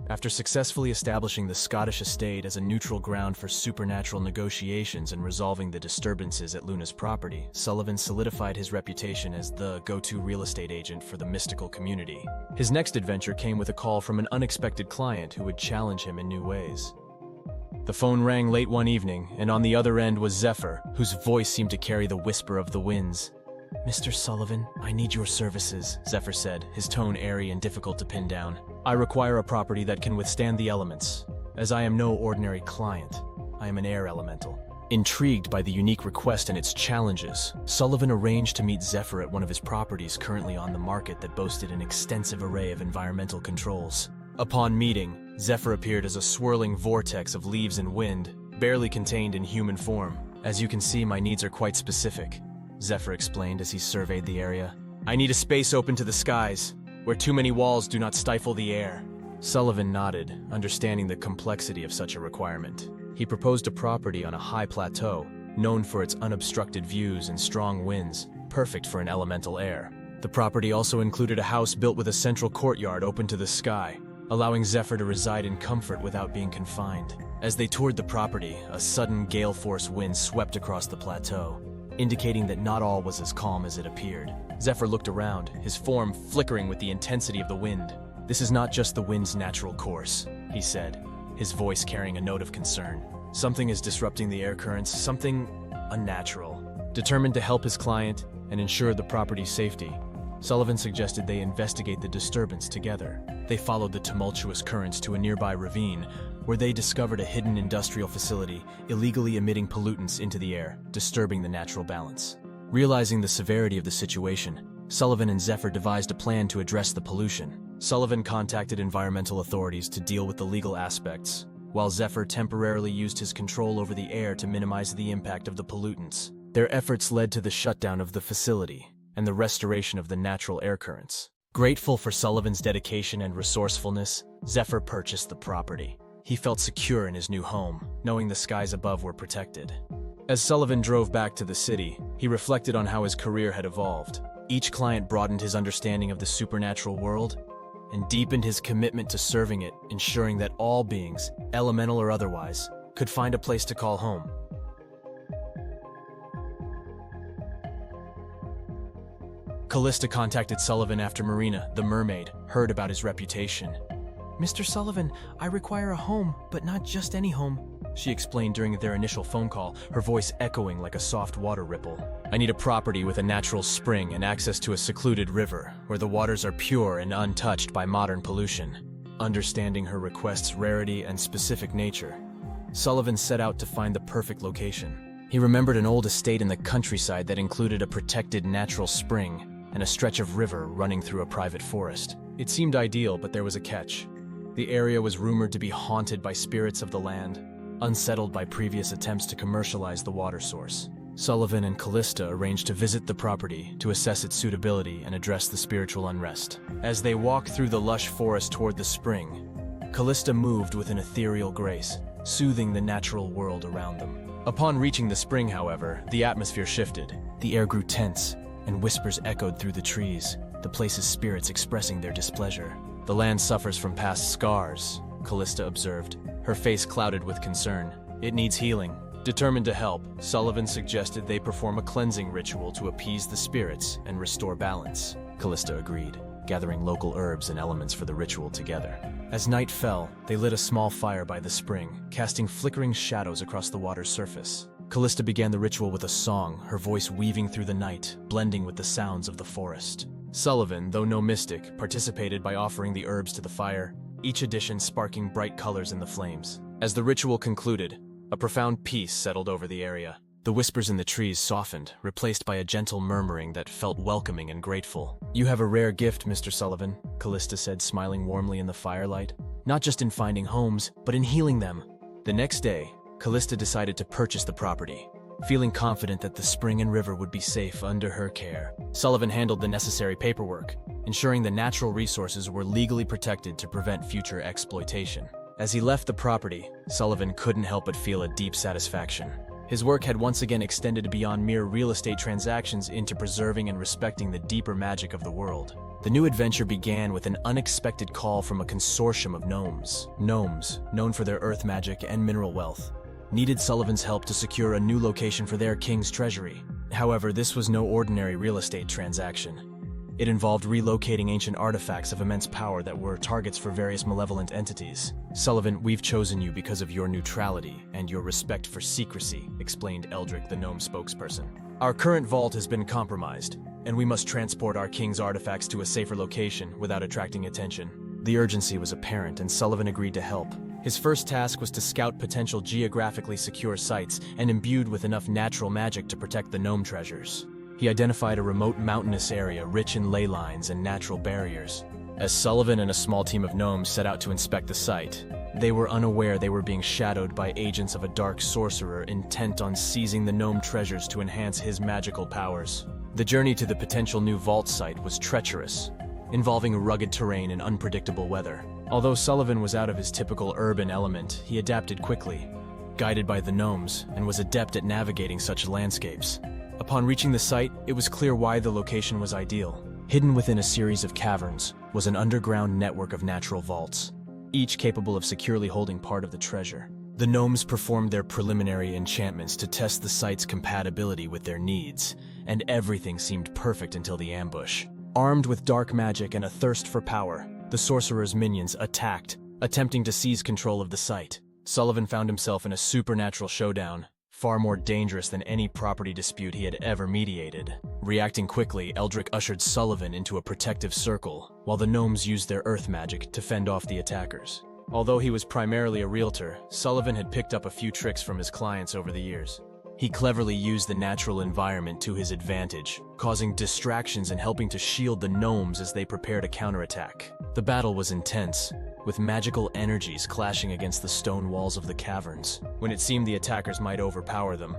After successfully establishing the Scottish estate as a neutral ground for supernatural negotiations and resolving the disturbances at Luna's property, Sullivan solidified his reputation as the go-to real estate agent for the mystical community. His next adventure came with a call from an unexpected client who would challenge him in new ways. The phone rang late one evening, and on the other end was Zephyr, whose voice seemed to carry the whisper of the winds. "Mr. Sullivan, I need your services," Zephyr said, his tone airy and difficult to pin down. "I require a property that can withstand the elements. As I am no ordinary client, I am an air elemental." Intrigued by the unique request and its challenges, Sullivan arranged to meet Zephyr at one of his properties currently on the market that boasted an extensive array of environmental controls. Upon meeting, Zephyr appeared as a swirling vortex of leaves and wind, barely contained in human form. "As you can see, my needs are quite specific," Zephyr explained as he surveyed the area. "I need a space open to the skies, where too many walls do not stifle the air." Sullivan nodded, understanding the complexity of such a requirement. He proposed a property on a high plateau, known for its unobstructed views and strong winds, perfect for an elemental air. The property also included a house built with a central courtyard open to the sky, allowing Zephyr to reside in comfort without being confined. As they toured the property, a sudden gale-force wind swept across the plateau, indicating that not all was as calm as it appeared. Zephyr looked around, his form flickering with the intensity of the wind. "This is not just the wind's natural course," he said, his voice carrying a note of concern. "Something is disrupting the air currents, something unnatural." Determined to help his client and ensure the property's safety, Sullivan suggested they investigate the disturbance together. They followed the tumultuous currents to a nearby ravine, where they discovered a hidden industrial facility illegally emitting pollutants into the air, disturbing the natural balance. Realizing the severity of the situation, Sullivan and Zephyr devised a plan to address the pollution. Sullivan contacted environmental authorities to deal with the legal aspects, while Zephyr temporarily used his control over the air to minimize the impact of the pollutants. Their efforts led to the shutdown of the facility and the restoration of the natural air currents. Grateful for Sullivan's dedication and resourcefulness, Zephyr purchased the property. He felt secure in his new home, knowing the skies above were protected. As Sullivan drove back to the city, he reflected on how his career had evolved. Each client broadened his understanding of the supernatural world and deepened his commitment to serving it, ensuring that all beings, elemental or otherwise, could find a place to call home. Calista contacted Sullivan after Marina, the mermaid, heard about his reputation. "Mr. Sullivan, I require a home, but not just any home," she explained during their initial phone call, her voice echoing like a soft water ripple. "I need a property with a natural spring and access to a secluded river, where the waters are pure and untouched by modern pollution." Understanding her request's rarity and specific nature, Sullivan set out to find the perfect location. He remembered an old estate in the countryside that included a protected natural spring and a stretch of river running through a private forest. It seemed ideal, but there was a catch. The area was rumored to be haunted by spirits of the land, unsettled by previous attempts to commercialize the water source. Sullivan and Calista arranged to visit the property to assess its suitability and address the spiritual unrest. As they walked through the lush forest toward the spring, Calista moved with an ethereal grace, soothing the natural world around them. Upon reaching the spring, however, the atmosphere shifted. The air grew tense, and whispers echoed through the trees, the place's spirits expressing their displeasure. "The land suffers from past scars," Calista observed, her face clouded with concern. "It needs healing." Determined to help, Sullivan suggested they perform a cleansing ritual to appease the spirits and restore balance. Calista agreed, gathering local herbs and elements for the ritual together. As night fell, they lit a small fire by the spring, casting flickering shadows across the water's surface. Calista began the ritual with a song, her voice weaving through the night, blending with the sounds of the forest. Sullivan, though no mystic, participated by offering the herbs to the fire, each addition sparking bright colors in the flames. As the ritual concluded, a profound peace settled over the area. The whispers in the trees softened, replaced by a gentle murmuring that felt welcoming and grateful. "You have a rare gift, Mr. Sullivan," Calista said, smiling warmly in the firelight. "Not just in finding homes, but in healing them." The next day, Calista decided to purchase the property, feeling confident that the spring and river would be safe under her care. Sullivan handled the necessary paperwork, ensuring the natural resources were legally protected to prevent future exploitation. As he left the property, Sullivan couldn't help but feel a deep satisfaction. His work had once again extended beyond mere real estate transactions into preserving and respecting the deeper magic of the world. The new adventure began with an unexpected call from a consortium of gnomes. Gnomes, known for their earth magic and mineral wealth, needed Sullivan's help to secure a new location for their king's treasury. However, this was no ordinary real estate transaction. It involved relocating ancient artifacts of immense power that were targets for various malevolent entities. "Sullivan, we've chosen you because of your neutrality and your respect for secrecy," explained Eldrick, the gnome spokesperson. "Our current vault has been compromised, and we must transport our king's artifacts to a safer location without attracting attention." The urgency was apparent, and Sullivan agreed to help. His first task was to scout potential geographically secure sites and imbued with enough natural magic to protect the gnome treasures. He identified a remote mountainous area rich in ley lines and natural barriers. As Sullivan and a small team of gnomes set out to inspect the site, they were unaware they were being shadowed by agents of a dark sorcerer intent on seizing the gnome treasures to enhance his magical powers. The journey to the potential new vault site was treacherous, involving rugged terrain and unpredictable weather. Although Sullivan was out of his typical urban element, he adapted quickly, guided by the gnomes, and was adept at navigating such landscapes. Upon reaching the site, it was clear why the location was ideal. Hidden within a series of caverns was an underground network of natural vaults, each capable of securely holding part of the treasure. The gnomes performed their preliminary enchantments to test the site's compatibility with their needs, and everything seemed perfect until the ambush. Armed with dark magic and a thirst for power, the sorcerer's minions attacked, attempting to seize control of the site. Sullivan found himself in a supernatural showdown, far more dangerous than any property dispute he had ever mediated. Reacting quickly, Eldrick ushered Sullivan into a protective circle, while the gnomes used their earth magic to fend off the attackers. Although he was primarily a realtor, Sullivan had picked up a few tricks from his clients over the years. He cleverly used the natural environment to his advantage, causing distractions and helping to shield the gnomes as they prepared a counterattack. The battle was intense, with magical energies clashing against the stone walls of the caverns. When it seemed the attackers might overpower them,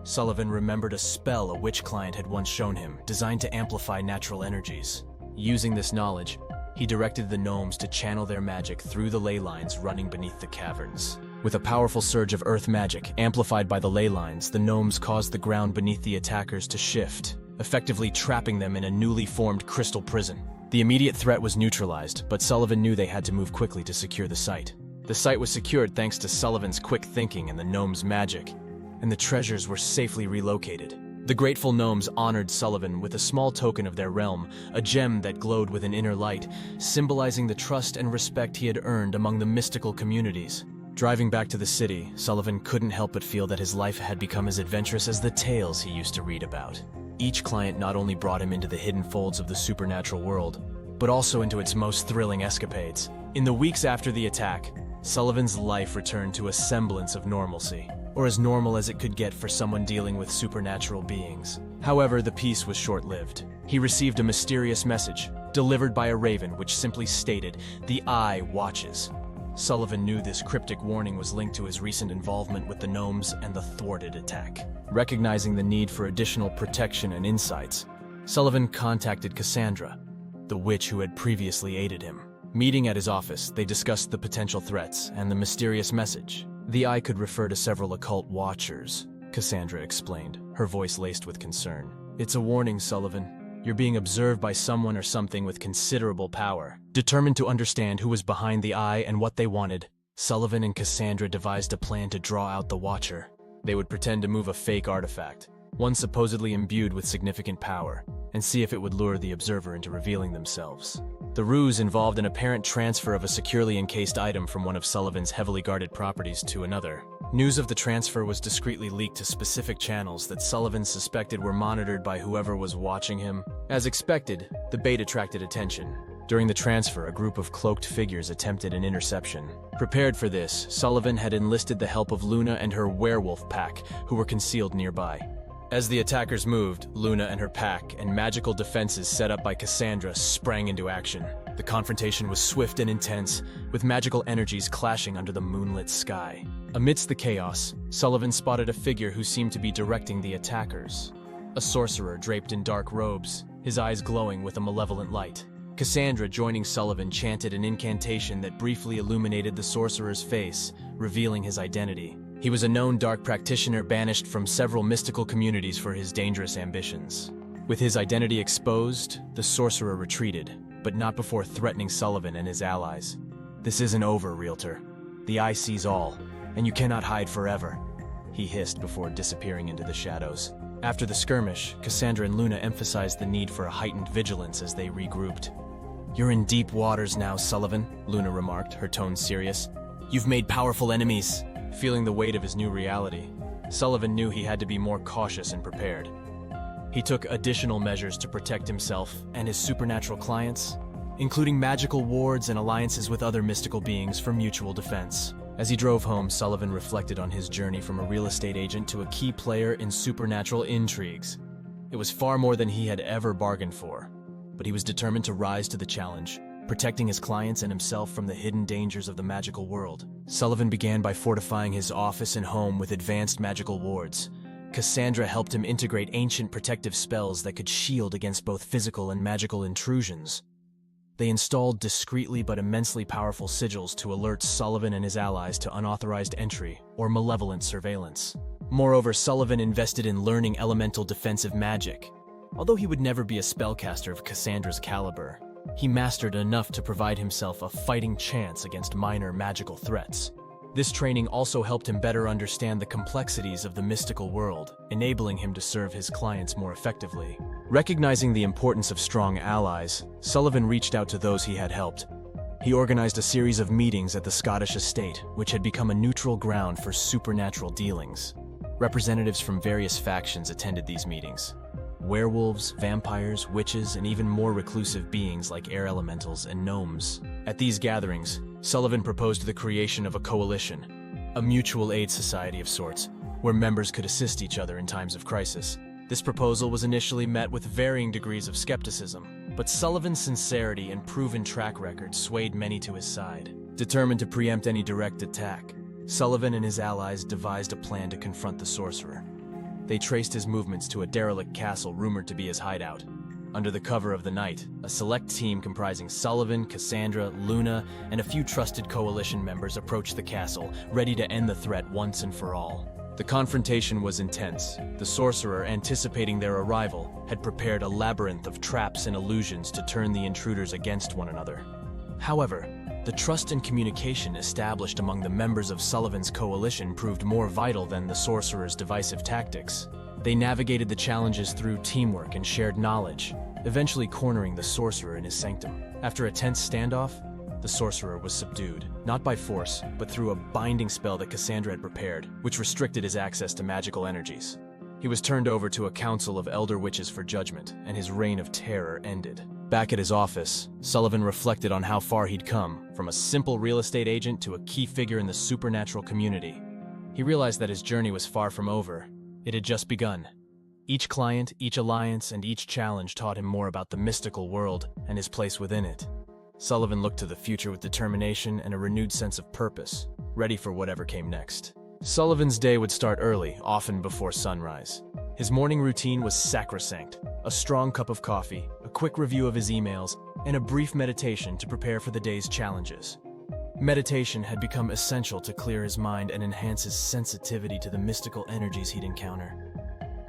Sullivan remembered a spell a witch client had once shown him, designed to amplify natural energies. Using this knowledge, he directed the gnomes to channel their magic through the ley lines running beneath the caverns. With a powerful surge of earth magic, amplified by the ley lines, the gnomes caused the ground beneath the attackers to shift, effectively trapping them in a newly formed crystal prison. The immediate threat was neutralized, but Sullivan knew they had to move quickly to secure the site. The site was secured thanks to Sullivan's quick thinking and the gnomes' magic, and the treasures were safely relocated. The grateful gnomes honored Sullivan with a small token of their realm, a gem that glowed with an inner light, symbolizing the trust and respect he had earned among the mystical communities. Driving back to the city, Sullivan couldn't help but feel that his life had become as adventurous as the tales he used to read about. Each client not only brought him into the hidden folds of the supernatural world, but also into its most thrilling escapades. In the weeks after the attack, Sullivan's life returned to a semblance of normalcy, or as normal as it could get for someone dealing with supernatural beings. However, the peace was short-lived. He received a mysterious message, delivered by a raven, which simply stated, "The Eye watches." Sullivan knew this cryptic warning was linked to his recent involvement with the gnomes and the thwarted attack. Recognizing the need for additional protection and insights, Sullivan contacted Cassandra, the witch who had previously aided him. Meeting at his office, they discussed the potential threats and the mysterious message. The Eye could refer to several occult watchers, Cassandra explained, her voice laced with concern. "It's a warning, Sullivan. You're being observed by someone or something with considerable power." Determined to understand who was behind the Eye and what they wanted, Sullivan and Cassandra devised a plan to draw out the Watcher. They would pretend to move a fake artifact, one supposedly imbued with significant power, and see if it would lure the observer into revealing themselves. The ruse involved an apparent transfer of a securely encased item from one of Sullivan's heavily guarded properties to another. News of the transfer was discreetly leaked to specific channels that Sullivan suspected were monitored by whoever was watching him. As expected, the bait attracted attention. During the transfer, a group of cloaked figures attempted an interception. Prepared for this, Sullivan had enlisted the help of Luna and her werewolf pack, who were concealed nearby. As the attackers moved, Luna and her pack and magical defenses set up by Cassandra sprang into action. The confrontation was swift and intense, with magical energies clashing under the moonlit sky. Amidst the chaos, Sullivan spotted a figure who seemed to be directing the attackers. A sorcerer draped in dark robes, his eyes glowing with a malevolent light. Cassandra, joining Sullivan, chanted an incantation that briefly illuminated the sorcerer's face, revealing his identity. He was a known dark practitioner banished from several mystical communities for his dangerous ambitions. With his identity exposed, the sorcerer retreated, but not before threatening Sullivan and his allies. "This isn't over, Realtor. The eye sees all, and you cannot hide forever," he hissed before disappearing into the shadows. After the skirmish, Cassandra and Luna emphasized the need for a heightened vigilance as they regrouped. "You're in deep waters now, Sullivan," Luna remarked, her tone serious. "You've made powerful enemies." Feeling the weight of his new reality, Sullivan knew he had to be more cautious and prepared. He took additional measures to protect himself and his supernatural clients, including magical wards and alliances with other mystical beings for mutual defense. As he drove home, Sullivan reflected on his journey from a real estate agent to a key player in supernatural intrigues. It was far more than he had ever bargained for, but he was determined to rise to the challenge, protecting his clients and himself from the hidden dangers of the magical world. Sullivan began by fortifying his office and home with advanced magical wards. Cassandra helped him integrate ancient protective spells that could shield against both physical and magical intrusions. They installed discreetly but immensely powerful sigils to alert Sullivan and his allies to unauthorized entry or malevolent surveillance. Moreover, Sullivan invested in learning elemental defensive magic. Although he would never be a spellcaster of Cassandra's caliber, he mastered enough to provide himself a fighting chance against minor magical threats. This training also helped him better understand the complexities of the mystical world, enabling him to serve his clients more effectively. Recognizing the importance of strong allies, Sullivan reached out to those he had helped. He organized a series of meetings at the Scottish estate, which had become a neutral ground for supernatural dealings. Representatives from various factions attended these meetings. Werewolves, vampires, witches, and even more reclusive beings like air elementals and gnomes. At these gatherings, Sullivan proposed the creation of a coalition, a mutual aid society of sorts, where members could assist each other in times of crisis. This proposal was initially met with varying degrees of skepticism, but Sullivan's sincerity and proven track record swayed many to his side. Determined to preempt any direct attack, Sullivan and his allies devised a plan to confront the sorcerer. They traced his movements to a derelict castle rumored to be his hideout. Under the cover of the night, a select team comprising Sullivan, Cassandra, Luna, and a few trusted coalition members approached the castle, ready to end the threat once and for all. The confrontation was intense. The sorcerer, anticipating their arrival, had prepared a labyrinth of traps and illusions to turn the intruders against one another. However, the trust and communication established among the members of Sullivan's coalition proved more vital than the sorcerer's divisive tactics. They navigated the challenges through teamwork and shared knowledge, eventually cornering the sorcerer in his sanctum. After a tense standoff, the sorcerer was subdued, not by force, but through a binding spell that Cassandra had prepared, which restricted his access to magical energies. He was turned over to a council of elder witches for judgment, and his reign of terror ended. Back at his office, Sullivan reflected on how far he'd come, from a simple real estate agent to a key figure in the supernatural community. He realized that his journey was far from over. It had just begun. Each client, each alliance, and each challenge taught him more about the mystical world and his place within it. Sullivan looked to the future with determination and a renewed sense of purpose, ready for whatever came next. Sullivan's day would start early, often before sunrise. His morning routine was sacrosanct: a strong cup of coffee, a quick review of his emails, and a brief meditation to prepare for the day's challenges. Meditation had become essential to clear his mind and enhance his sensitivity to the mystical energies he'd encounter.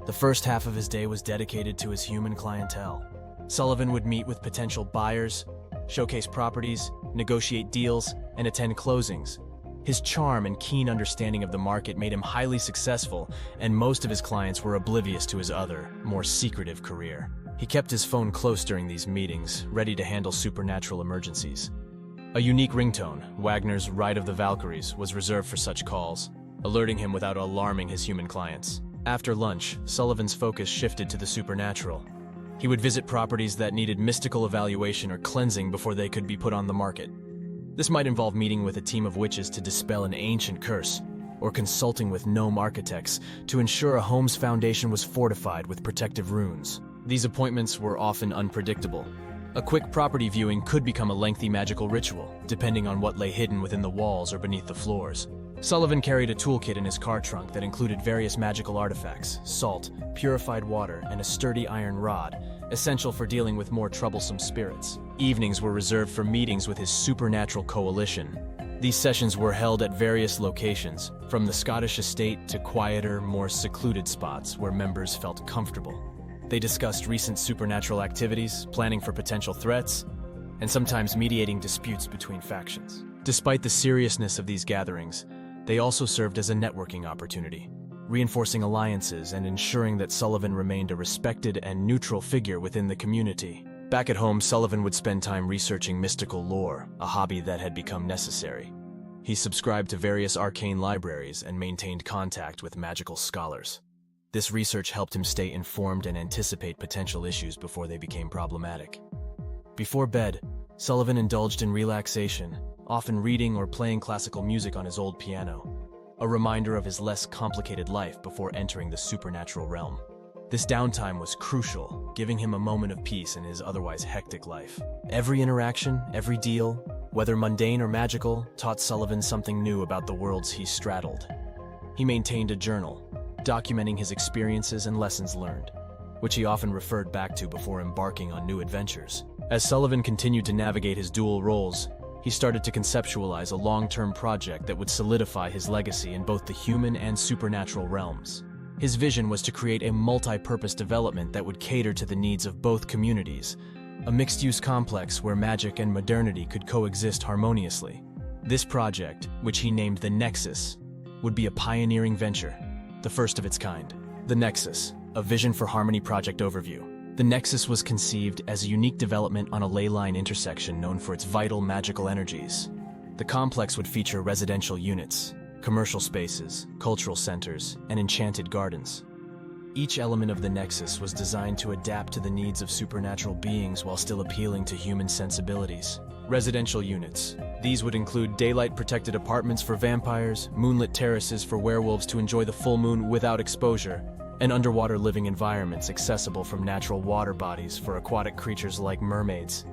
The first half of his day was dedicated to his human clientele. Sullivan would meet with potential buyers, showcase properties, negotiate deals, and attend closings. His charm and keen understanding of the market made him highly successful, and most of his clients were oblivious to his other, more secretive career. He kept his phone close during these meetings, ready to handle supernatural emergencies. A unique ringtone, Wagner's Ride of the Valkyries, was reserved for such calls, alerting him without alarming his human clients. After lunch, Sullivan's focus shifted to the supernatural. He would visit properties that needed mystical evaluation or cleansing before they could be put on the market. This might involve meeting with a team of witches to dispel an ancient curse, or consulting with gnome architects to ensure a home's foundation was fortified with protective runes. These appointments were often unpredictable. A quick property viewing could become a lengthy magical ritual, depending on what lay hidden within the walls or beneath the floors. Sullivan carried a toolkit in his car trunk that included various magical artifacts, salt, purified water, and a sturdy iron rod, essential for dealing with more troublesome spirits. Evenings were reserved for meetings with his supernatural coalition. These sessions were held at various locations, from the Scottish estate to quieter, more secluded spots where members felt comfortable. They discussed recent supernatural activities, planning for potential threats, and sometimes mediating disputes between factions. Despite the seriousness of these gatherings, they also served as a networking opportunity, reinforcing alliances and ensuring that Sullivan remained a respected and neutral figure within the community. Back at home, Sullivan would spend time researching mystical lore, a hobby that had become necessary. He subscribed to various arcane libraries and maintained contact with magical scholars. This research helped him stay informed and anticipate potential issues before they became problematic. Before bed, Sullivan indulged in relaxation, often reading or playing classical music on his old piano, a reminder of his less complicated life before entering the supernatural realm. This downtime was crucial, giving him a moment of peace in his otherwise hectic life. Every interaction, every deal, whether mundane or magical, taught Sullivan something new about the worlds he straddled. He maintained a journal, documenting his experiences and lessons learned, which he often referred back to before embarking on new adventures. As Sullivan continued to navigate his dual roles, he started to conceptualize a long-term project that would solidify his legacy in both the human and supernatural realms. His vision was to create a multi-purpose development that would cater to the needs of both communities, a mixed-use complex where magic and modernity could coexist harmoniously. This project, which he named the Nexus, would be a pioneering venture, the first of its kind. The Nexus, a Vision for Harmony project overview. The Nexus was conceived as a unique development on a ley line intersection known for its vital magical energies. The complex would feature residential units, commercial spaces, cultural centers, and enchanted gardens. Each element of the Nexus was designed to adapt to the needs of supernatural beings while still appealing to human sensibilities. Residential units. These would include daylight-protected apartments for vampires, moonlit terraces for werewolves to enjoy the full moon without exposure, and underwater living environments accessible from natural water bodies for aquatic creatures like mermaids.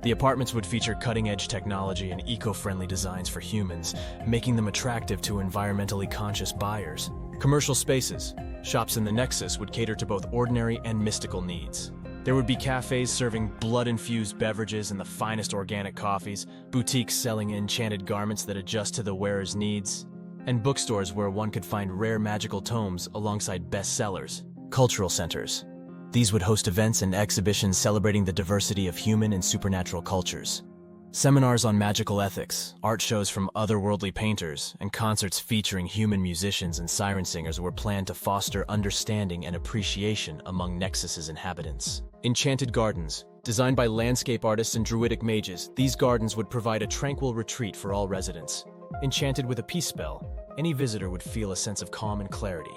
The apartments would feature cutting-edge technology and eco-friendly designs for humans, making them attractive to environmentally conscious buyers. Commercial spaces. Shops in the Nexus would cater to both ordinary and mystical needs. There would be cafes serving blood-infused beverages and the finest organic coffees, boutiques selling enchanted garments that adjust to the wearer's needs, and bookstores where one could find rare magical tomes alongside bestsellers. Cultural centers. These would host events and exhibitions celebrating the diversity of human and supernatural cultures. Seminars on magical ethics, art shows from otherworldly painters, and concerts featuring human musicians and siren singers were planned to foster understanding and appreciation among Nexus's inhabitants. Enchanted gardens. Designed by landscape artists and druidic mages, these gardens would provide a tranquil retreat for all residents. Enchanted with a peace spell, any visitor would feel a sense of calm and clarity,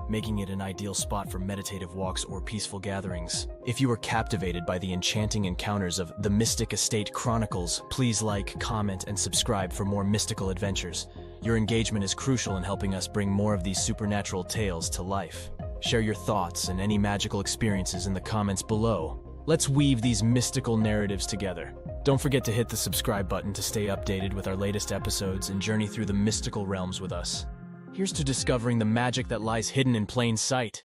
making it an ideal spot for meditative walks or peaceful gatherings. If you were captivated by the enchanting encounters of the Mystic Estate Chronicles, please like, comment, and subscribe for more mystical adventures. Your engagement is crucial in helping us bring more of these supernatural tales to life. Share your thoughts and any magical experiences in the comments below. Let's weave these mystical narratives together. Don't forget to hit the subscribe button to stay updated with our latest episodes and journey through the mystical realms with us. Here's to discovering the magic that lies hidden in plain sight.